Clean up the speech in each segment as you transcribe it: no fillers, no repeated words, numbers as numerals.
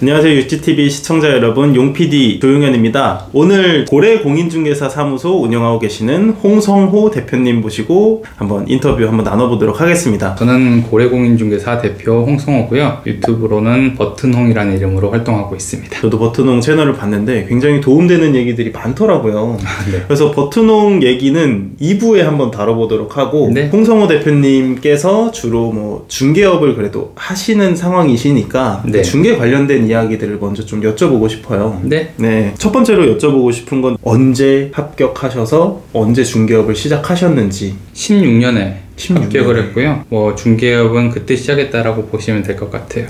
안녕하세요 유치TV 시청자 여러분, 용PD 조용현입니다. 오늘 고래공인중개사 사무소 운영하고 계시는 홍성호 대표님 모시고 한번 인터뷰 한번 나눠보도록 하겠습니다. 저는 고래공인중개사 대표 홍성호고요. 유튜브로는 버튼홍이라는 이름으로 활동하고 있습니다. 저도 버튼홍 채널을 봤는데 굉장히 도움되는 얘기들이 많더라고요. 네. 그래서 버튼홍 얘기는 2부에 한번 다뤄보도록 하고, 네. 홍성호 대표님께서 주로 뭐 중개업을 그래도 하시는 상황이시니까 네. 중개 관련된 이야기들을 먼저 좀 여쭤보고 싶어요. 네. 첫 번째로 여쭤보고 싶은 건 언제 합격하셔서 언제 중개업을 시작하셨는지. 16년에 16년에. 합격을 했고요. 뭐 중개업은 그때 시작했다라고 보시면 될 것 같아요.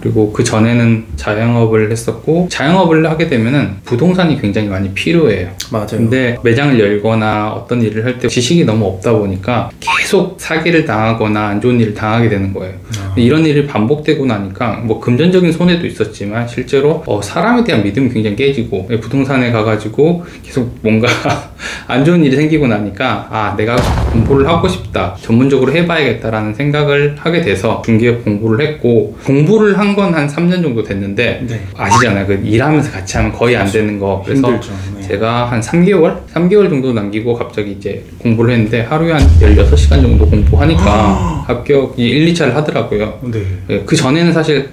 그리고 그 전에는 자영업을 했었고, 자영업을 하게 되면은 부동산이 굉장히 많이 필요해요. 맞아요. 근데 매장을 열거나 어떤 일을 할 때 지식이 너무 없다 보니까 계속 사기를 당하거나 안 좋은 일을 당하게 되는 거예요. 이런 일이 반복되고 나니까 뭐 금전적인 손해도 있었지만 실제로 사람에 대한 믿음이 굉장히 깨지고, 부동산에 가가지고 계속 뭔가 안 좋은 일이 생기고 나니까 내가 공부를 하고 싶다, 전문적으로 해봐야겠다라는 생각을 하게 돼서 중개업 공부를 했고, 공부를 한 건 한 3년 정도 됐는데, 네. 아시잖아요. 그 일하면서 같이 하면 거의 안 되는 거. 그래서 힘들죠. 네. 제가 한 3개월 정도 남기고 갑자기 이제 공부를 했는데, 하루에 한 16시간 정도 공부하니까 합격이 1, 2차를 하더라고요. 네. 그 전에는 사실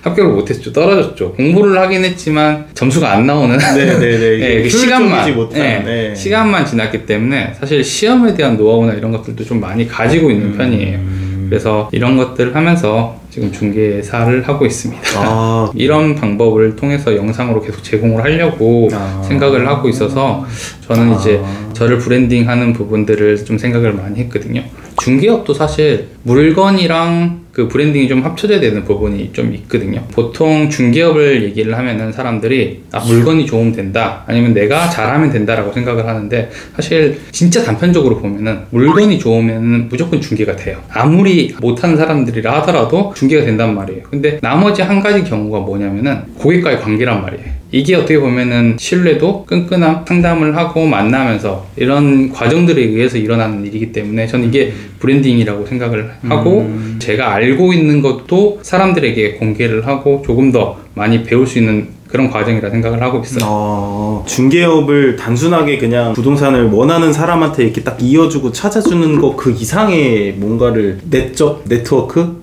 합격을 못했죠. 떨어졌죠. 공부를 하긴 했지만 점수가 안 나오는 그 시간만 시간만 지났기 때문에 사실 시험에 대한 노하우나 이런 것들도 좀 많이 가지고 있는 편이에요. 그래서 이런 것들을 하면서 지금 중개사를 하고 있습니다. 이런 방법을 통해서 영상으로 계속 제공을 하려고 생각을 하고 있어서 저는 이제 저를 브랜딩하는 부분들을 좀 생각을 많이 했거든요. 중개업도 사실 물건이랑 그 브랜딩이 좀 합쳐져야 되는 부분이 좀 있거든요. 보통 중개업을 얘기를 하면은 사람들이 물건이 좋으면 된다, 아니면 내가 잘하면 된다라고 생각을 하는데, 사실 진짜 단편적으로 보면은 물건이 좋으면 무조건 중개가 돼요. 아무리 못하는 사람들이라 하더라도 중개가 된단 말이에요. 근데 나머지 한 가지 경우가 뭐냐면은 고객과의 관계란 말이에요. 이게 어떻게 보면은 신뢰도, 끈끈함, 상담을 하고 만나면서 이런 과정들에 의해서 일어나는 일이기 때문에 저는 이게 브랜딩이라고 생각을 하고, 제가 알고 있는 것도 사람들에게 공개를 하고 조금 더 많이 배울 수 있는 그런 과정이라 생각을 하고 있어요. 중개업을 단순하게 그냥 부동산을 원하는 사람한테 이렇게 딱 이어주고 찾아주는 거 그 이상의 뭔가를 내적 네트워크?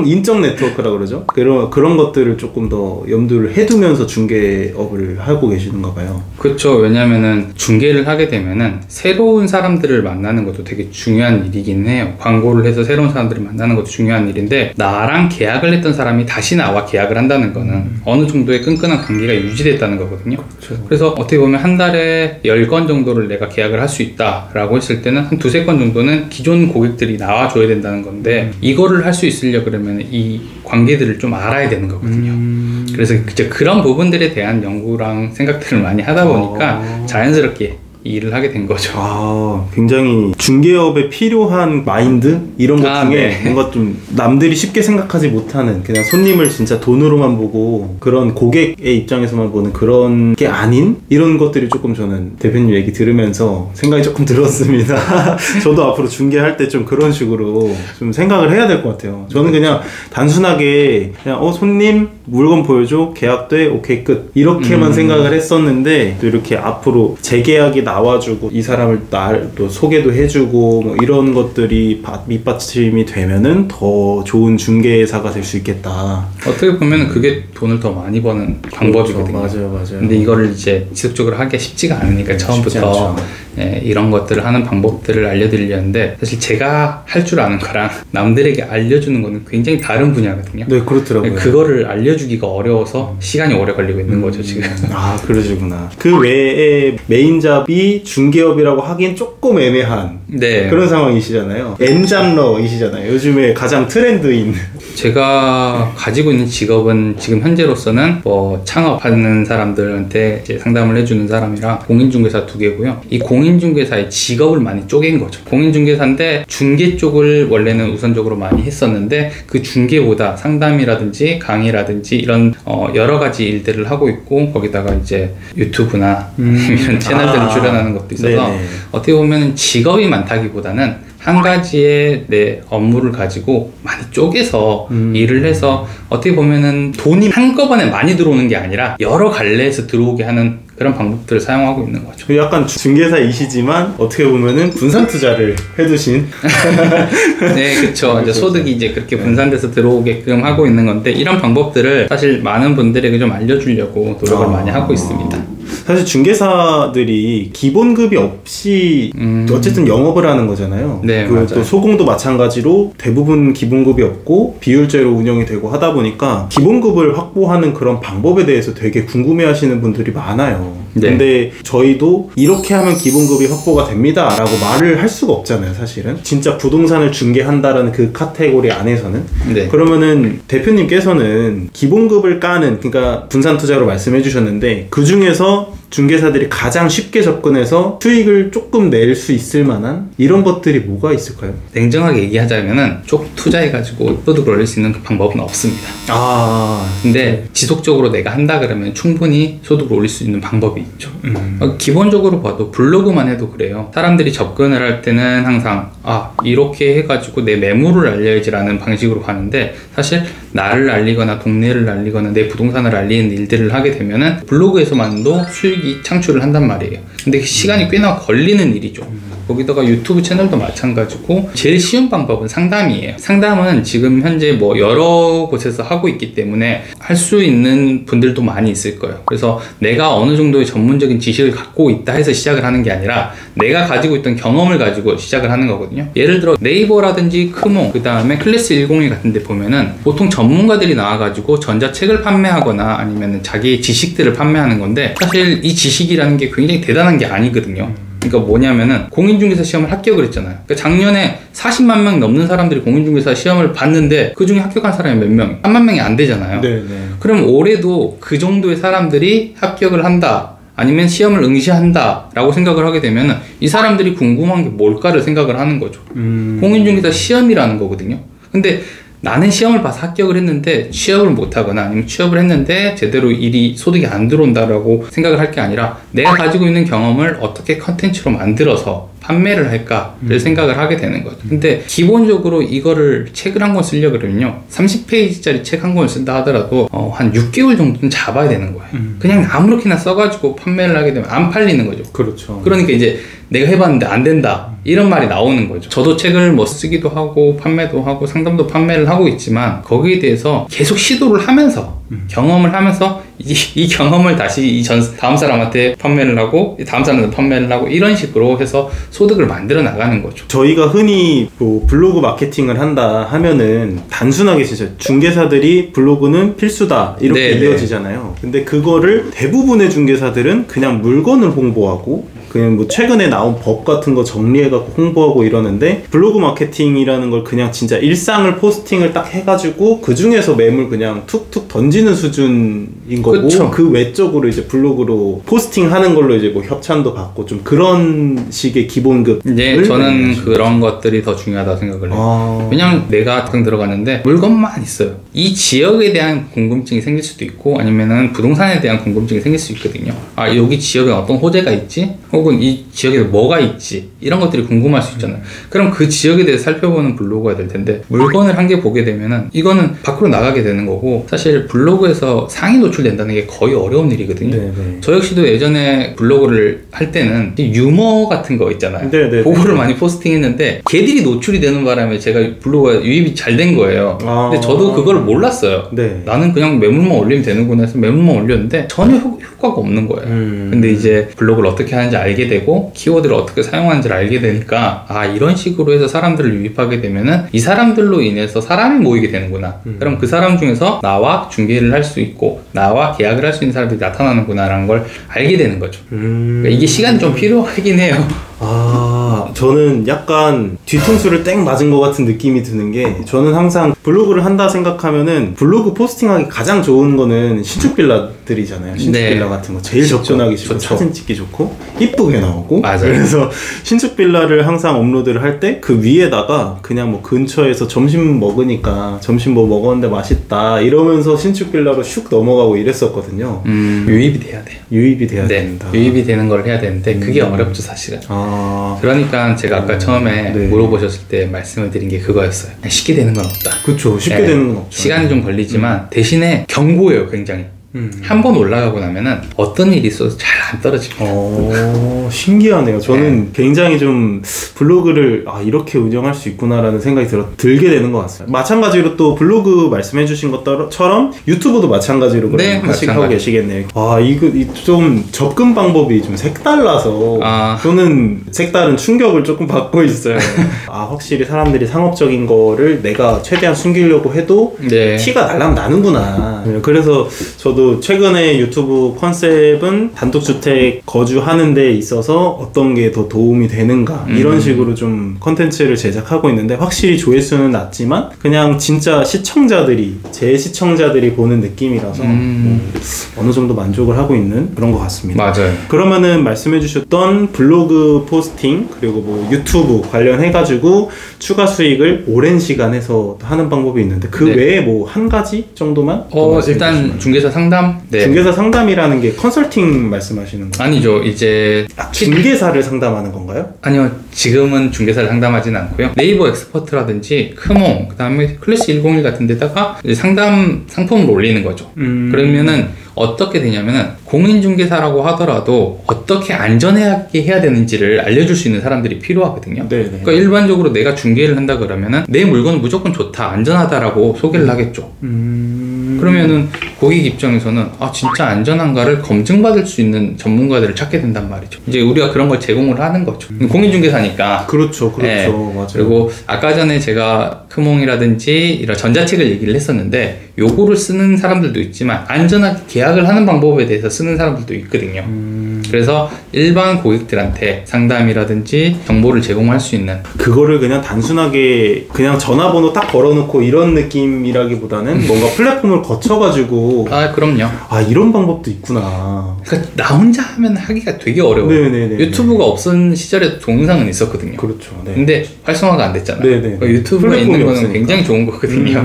인적 네트워크라고 그러죠? 그런 것들을 조금 더 염두를 해두면서 중개업을 하고 계시는가 봐요. 그렇죠. 왜냐면은 중개를 하게 되면은 새로운 사람들을 만나는 것도 되게 중요한 일이긴 해요. 광고를 해서 새로운 사람들을 만나는 것도 중요한 일인데, 나랑 계약을 했던 사람이 다시 나와 계약을 한다는 거는 어느 정도의 끈끈한 관계가 유지됐다는 거거든요. 그렇죠. 그래서 어떻게 보면 한 달에 10건 정도를 내가 계약을 할 수 있다라고 했을 때는 한 2-3건 정도는 기존 고객들이 나와줘야 된다는 건데, 이거를 할 수 있으려 그러면 이 관계들을 좀 알아야 되는 거거든요. 그래서 이제 그런 부분들에 대한 연구랑 생각들을 많이 하다 보니까 자연스럽게 이 일을 하게 된 거죠. 굉장히 중개업에 필요한 마인드? 이런 것 중에 뭔가 좀 남들이 쉽게 생각하지 못하는, 그냥 손님을 진짜 돈으로만 보고 그런 고객의 입장에서만 보는 그런 게 아닌 이런 것들이 조금 저는 대표님 얘기 들으면서 생각이 조금 들었습니다. 저도 앞으로 중개할 때 좀 그런 식으로 좀 생각을 해야 될 것 같아요. 저는 그냥 단순하게 그냥 손님 물건 보여줘, 계약돼, 오케이 끝, 이렇게만 생각을 했었는데, 또 이렇게 앞으로 재계약이 나와주고 이 사람을 또 소개도 해주고 뭐 이런 것들이 밑받침이 되면은 더 좋은 중개사가 될 수 있겠다. 어떻게 보면 그게 돈을 더 많이 버는 방법이거든요. 맞아요. 근데 이거를 이제 지속적으로 하기가 쉽지가 않으니까 처음부터 이런 것들을 하는 방법들을 알려드리려는데, 사실 제가 할 줄 아는 거랑 남들에게 알려주는 거는 굉장히 다른 분야거든요. 네, 그렇더라고요. 그거를 알려주기가 어려워서 시간이 오래 걸리고 있는 거죠, 지금. 그러시구나. 그 외에 메인 잡이 중개업이라고 하기엔 조금 애매한 그런 상황이시잖아요. N장러이시잖아요. 요즘에 가장 트렌드인. 제가 가지고 있는 직업은 지금 현재로서는 뭐 창업하는 사람들한테 이제 상담을 해주는 사람이랑 공인중개사 2개고요. 이 공인중개사의 직업을 많이 쪼갠 거죠. 공인중개사인데 중개 쪽을 원래는 우선적으로 많이 했었는데, 그 중개보다 상담이라든지 강의라든지 이런 여러 가지 일들을 하고 있고, 거기다가 이제 유튜브나 이런 채널들을 출연하는 것도 있어서 어떻게 보면 직업이 많다기보다는 한 가지의 내 업무를 가지고 많이 쪼개서 일을 해서 어떻게 보면은 돈이 한꺼번에 많이 들어오는 게 아니라 여러 갈래에서 들어오게 하는 그런 방법들을 사용하고 있는 거죠. 약간 중개사이시지만 어떻게 보면은 분산 투자를 해두신. 네, 그렇죠. 이제 소득이 이제 그렇게 분산돼서 들어오게끔 하고 있는 건데 이런 방법들을 사실 많은 분들에게 좀 알려주려고 노력을 많이 하고 있습니다. 사실 중개사들이 기본급이 없이 어쨌든 영업을 하는 거잖아요. 네, 또 소공도 마찬가지로 대부분 기본급이 없고 비율제로 운영이 되고 하다 보니까 기본급을 확보하는 그런 방법에 대해서 되게 궁금해하시는 분들이 많아요. 네. 근데 저희도 이렇게 하면 기본급이 확보가 됩니다 라고 말을 할 수가 없잖아요, 사실은. 진짜 부동산을 중개한다라는 그 카테고리 안에서는. 네. 그러면은 대표님께서는 기본급을 까는, 그러니까 분산 투자로 말씀해 주셨는데 그 중에서 중개사들이 가장 쉽게 접근해서 수익을 조금 낼 수 있을 만한 이런 것들이 뭐가 있을까요? 냉정하게 얘기하자면은 조금 투자해가지고 소득을 올릴 수 있는 그 방법은 없습니다. 근데 지속적으로 내가 한다 그러면 충분히 소득을 올릴 수 있는 방법이 있죠. 기본적으로 봐도 블로그만 해도 그래요. 사람들이 접근을 할 때는 항상 이렇게 해가지고 내 매물을 알려야지 라는 방식으로 가는데 사실 나를 알리거나 동네를 알리거나 내 부동산을 알리는 일들을 하게 되면은 블로그에서만도 수익이 창출을 한단 말이에요. 근데 시간이 꽤나 걸리는 일이죠. 거기다가 유튜브 채널도 마찬가지고 제일 쉬운 방법은 상담이에요. 상담은 지금 현재 뭐 여러 곳에서 하고 있기 때문에 할 수 있는 분들도 많이 있을 거예요. 그래서 내가 어느 정도의 전문적인 지식을 갖고 있다 해서 시작을 하는 게 아니라 내가 가지고 있던 경험을 가지고 시작을 하는 거거든요. 예를 들어 네이버라든지 크모, 그 다음에 클래스 101 같은 데 보면은 보통 전문가들이 나와가지고 전자책을 판매하거나 아니면 자기의 지식들을 판매하는 건데 사실 이 지식이라는 게 굉장히 대단한 게 아니거든요. 그러니까 뭐냐면은 공인중개사 시험을 합격을 했잖아요. 그러니까 작년에 40만 명 넘는 사람들이 공인중개사 시험을 봤는데 그 중에 합격한 사람이 몇 명? 3만 명이 안 되잖아요. 네네. 그럼 올해도 그 정도의 사람들이 합격을 한다. 아니면 시험을 응시한다 라고 생각을 하게 되면 이 사람들이 궁금한 게 뭘까를 생각을 하는 거죠. 공인중개사 시험이라는 거거든요. 근데 나는 시험을 봐서 합격을 했는데 취업을 못하거나 아니면 취업을 했는데 제대로 일이 소득이 안 들어온다라고 생각을 할 게 아니라 내가 가지고 있는 경험을 어떻게 컨텐츠로 만들어서 판매를 할까를 생각을 하게 되는 거죠. 근데 기본적으로 이거를 책을 한 권 쓰려고 그러면요 30페이지짜리 책 한 권을 쓴다 하더라도 한 6개월 정도는 잡아야 되는 거예요. 그냥 아무렇게나 써가지고 판매를 하게 되면 안 팔리는 거죠. 그렇죠. 그러니까 이제 내가 해봤는데 안 된다 이런 말이 나오는 거죠. 저도 책을 뭐 쓰기도 하고 판매도 하고 상담도 판매를 하고 있지만 거기에 대해서 계속 시도를 하면서 경험을 하면서 이 경험을 다시 다음 사람한테 판매를 하고 다음 사람한테 판매를 하고 이런 식으로 해서 소득을 만들어 나가는 거죠. 저희가 흔히 뭐 블로그 마케팅을 한다 하면은 단순하게 진짜 중개사들이 블로그는 필수다 이렇게 이어지잖아요. 근데 그거를 대부분의 중개사들은 그냥 물건을 홍보하고 그냥 뭐 최근에 나온 법 같은 거 정리해갖고 홍보하고 이러는데 블로그 마케팅이라는 걸 그냥 진짜 일상을 포스팅을 딱 해가지고 그 중에서 매물 그냥 툭툭 던지는 수준인 거고 그쵸. 그 외적으로 이제 블로그로 포스팅하는 걸로 이제 뭐 협찬도 받고 좀 그런 식의 기본급. 네, 저는 그런 것들이 더 중요하다고 생각을 해요. 왜냐면 내가 당 들어가는데 물건만 있어요. 이 지역에 대한 궁금증이 생길 수도 있고 아니면은 부동산에 대한 궁금증이 생길 수 있거든요. 여기 지역에 어떤 호재가 있지? 혹은 이 지역에 뭐가 있지? 이런 것들이 궁금할 수 있잖아요. 그럼 그 지역에 대해서 살펴보는 블로그가 될 텐데 물건을 한 개 보게 되면은 이거는 밖으로 나가게 되는 거고 사실 블로그에서 상위 노출된다는 게 거의 어려운 일이거든요. 네네. 저 역시도 예전에 블로그를 할 때는 유머 같은 거 있잖아요. 네네. 그거를 많이 포스팅했는데 걔들이 노출이 되는 바람에 제가 블로그가 유입이 잘 된 거예요. 근데 저도 그걸 몰랐어요. 네. 나는 그냥 매물만 올리면 되는구나 해서 매물만 올렸는데 전혀 효과가 없는 거예요. 근데 이제 블로그를 어떻게 하는지 알게 되고 키워드를 어떻게 사용하는지를 알게 되니까 이런 식으로 해서 사람들을 유입하게 되면은 이 사람들로 인해서 사람이 모이게 되는구나. 그럼 그 사람 중에서 나와 중개를 할 수 있고 나와 계약을 할 수 있는 사람들이 나타나는구나 라는 걸 알게 되는 거죠. 그러니까 이게 시간이 좀 필요하긴 해요. 저는 약간 뒤통수를 땡 맞은 것 같은 느낌이 드는 게 저는 항상 블로그를 한다 생각하면은 블로그 포스팅하기 가장 좋은 거는 신축 빌라들이잖아요. 신축 빌라 같은 거 제일 접근하기 쉽고 사진 찍기 좋고 이쁘게 나오고 맞아요. 그래서 신축 빌라를 항상 업로드를 할 때 그 위에다가 그냥 뭐 근처에서 점심 먹으니까 점심 뭐 먹었는데 맛있다 이러면서 신축 빌라로 슉 넘어가고 이랬었거든요. 유입이 돼야 돼요. 유입이 돼야 된다. 유입이 되는 걸 해야 되는데 그게 어렵죠 사실은. 그러니까 일단 제가 아까 처음에 네. 물어보셨을 때 말씀을 드린 게 그거였어요. 쉽게 되는 건 없다. 그쵸. 쉽게 되는 건 없죠. 시간이 좀 걸리지만 대신에 견고해요, 굉장히. 한 번 올라가고 나면은 어떤 일이 있어도 잘 안 떨어집니다. 신기하네요. 저는 굉장히 좀 블로그를 이렇게 운영할 수 있구나라는 생각이 들게 되는 것 같아요. 마찬가지로 또 블로그 말씀해주신 것처럼 유튜브도 마찬가지로 하고 계시겠네요. 이거 좀 접근 방법이 좀 색달라서 저는 색다른 충격을 조금 받고 있어요. 확실히 사람들이 상업적인 거를 내가 최대한 숨기려고 해도 티가 날라면 나는구나. 그래서 저도 최근에 유튜브 컨셉은 단독주택 거주하는 데 있어서 어떤 게 더 도움이 되는가 이런 식으로 좀 컨텐츠를 제작하고 있는데 확실히 조회수는 낮지만 그냥 진짜 제 시청자들이 보는 느낌이라서 어느 정도 만족을 하고 있는 그런 것 같습니다. 맞아요. 그러면은 말씀해 주셨던 블로그 포스팅 그리고 뭐 유튜브 관련해가지고 추가 수익을 오랜 시간 해서 하는 방법이 있는데 그 외에 뭐 한 가지 정도만? 일단 중개사 상담? 중개사 상담이라는 게 컨설팅 말씀하시는 거예요? 아니죠. 이제 중개사를 상담하는 건가요? 아니요. 지금은 중개사를 상담하진 않고요. 네이버 엑스퍼트라든지 크몽, 그 다음에 클래시 101 같은 데다가 상담 상품을 올리는 거죠. 그러면은 어떻게 되냐면은 공인중개사라고 하더라도 어떻게 안전하게 해야 되는지를 알려줄 수 있는 사람들이 필요하거든요. 그러니까 일반적으로 내가 중개를 한다 그러면은 내 물건은 무조건 좋다, 안전하다라고 소개를 하겠죠. 그러면은 고객 입장에서는 진짜 안전한가를 검증받을 수 있는 전문가들을 찾게 된단 말이죠. 이제 우리가 그런 걸 제공을 하는 거죠. 공인중개사니까. 그렇죠. 맞아요. 그리고 아까 전에 제가 크몽이라든지 이런 전자책을 얘기를 했었는데 요거를 쓰는 사람들도 있지만 안전하게 계약을 하는 방법에 대해서 쓰는 사람들도 있거든요. 그래서 일반 고객들한테 상담이라든지 정보를 제공할 수 있는 그거를 그냥 단순하게 그냥 전화번호 딱 걸어놓고 이런 느낌이라기보다는 뭔가 플랫폼을 거쳐가지고 그럼요. 이런 방법도 있구나. 그러니까 나 혼자 하면 하기가 되게 어려워요. 유튜브가 없은 시절에도 동영상은 있었거든요. 그렇죠. 근데 활성화가 안 됐잖아요. 그러니까 유튜브가 있는 거는 없으니까. 굉장히 좋은 거거든요.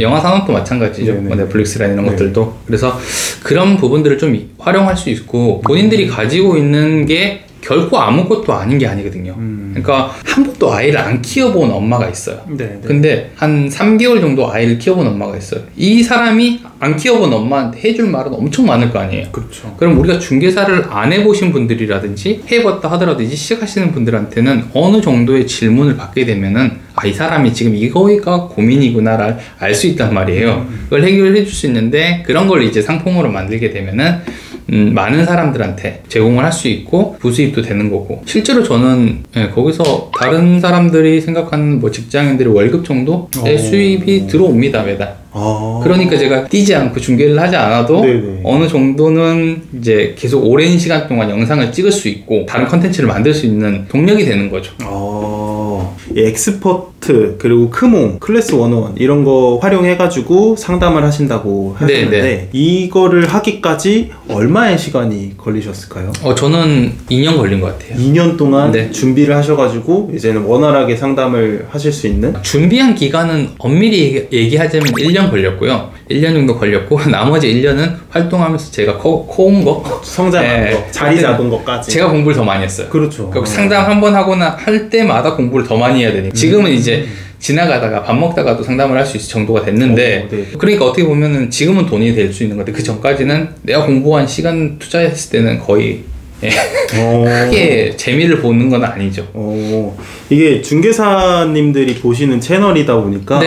영화 산업도 마찬가지죠. 넷플릭스나 이런 것들도. 그래서 그런 부분들을 좀 활용할 수 있고 본인들이 가지고 있는 게 결코 아무것도 아닌 게 아니거든요. 그러니까 한 번도 아이를 안 키워본 엄마가 있어요. 근데 한 3개월 정도 아이를 키워본 엄마가 있어요. 이 사람이 안 키워본 엄마한테 해줄 말은 엄청 많을 거 아니에요. 그렇죠. 그럼 우리가 중개사를 안 해보신 분들이라든지 해봤다 하더라도 이제 시작하시는 분들한테는 어느 정도의 질문을 받게 되면은 이 사람이 지금 이거가 고민이구나를 알 수 있단 말이에요. 그걸 해결해 줄 수 있는데 그런 걸 이제 상품으로 만들게 되면은 많은 사람들한테 제공을 할 수 있고 부수입도 되는 거고 실제로 저는 거기서 다른 사람들이 생각하는 뭐 직장인들의 월급 정도의 수입이 들어옵니다 매달. 그러니까 제가 뛰지 않고 중개를 하지 않아도 어느 정도는 이제 계속 오랜 시간 동안 영상을 찍을 수 있고 다른 컨텐츠를 만들 수 있는 동력이 되는 거죠. 엑스퍼트 그리고 크몽, 클래스 101 이런 거 활용해가지고 상담을 하신다고 하셨는데 이거를 하기까지 얼마의 시간이 걸리셨을까요? 저는 2년 걸린 것 같아요. 2년 동안 준비를 하셔가지고 이제는 원활하게 상담을 하실 수 있는? 준비한 기간은 엄밀히 얘기하자면 1년 걸렸고요. 1년 정도 걸렸고 나머지 1년은 활동하면서 제가 커온 거 성장한 거, 자리 잡은 것까지 제가 공부를 더 많이 했어요. 그렇죠. 상담 한번 하거나 할 때마다 공부를 더 많이 해야 되니까 지금은 이제 지나가다가 밥 먹다가도 상담을 할 수 있을 정도가 됐는데 그러니까 어떻게 보면은 지금은 돈이 될 수 있는 건데 그 전까지는 내가 공부한 시간 투자했을 때는 거의 크게 재미를 보는 건 아니죠. 이게 중개사님들이 보시는 채널이다 보니까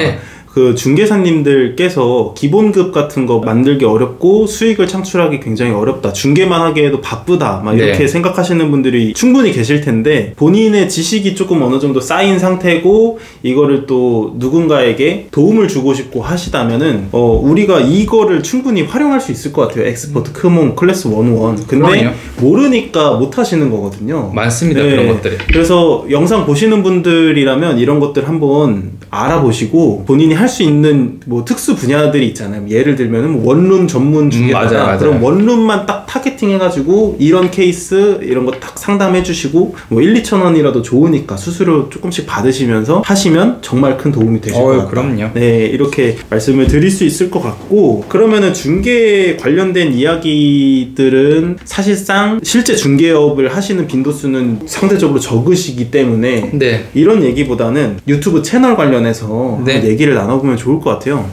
그 중개사님들께서 기본급 같은 거 만들기 어렵고 수익을 창출하기 굉장히 어렵다. 중개만 하기에도 바쁘다. 막 이렇게 생각하시는 분들이 충분히 계실 텐데 본인의 지식이 조금 어느 정도 쌓인 상태고 이거를 또 누군가에게 도움을 주고 싶고 하시다면은 우리가 이거를 충분히 활용할 수 있을 것 같아요. 엑스퍼트, 크몽, 클래스 101. 근데 모르니까 못 하시는 거거든요. 많습니다. 그런 것들이. 그래서 영상 보시는 분들이라면 이런 것들 한번 알아보시고 본인이 할 할 수 있는 뭐 특수 분야들이 있잖아요. 예를 들면은 뭐 원룸 전문 중개사나 그럼 원룸만 딱 타겟팅 해가지고 이런 케이스 이런 거 딱 상담해 주시고 뭐 1-2천 원이라도 좋으니까 수수료 조금씩 받으시면서 하시면 정말 큰 도움이 되실 것 같아요. 그럼요. 네, 이렇게 말씀을 드릴 수 있을 것 같고, 그러면은 중개 관련된 이야기들은 사실상 실제 중개업을 하시는 빈도수는 상대적으로 적으시기 때문에 네. 이런 얘기보다는 유튜브 채널 관련해서 네. 얘기를 나눠보면 좋을 것 같아요.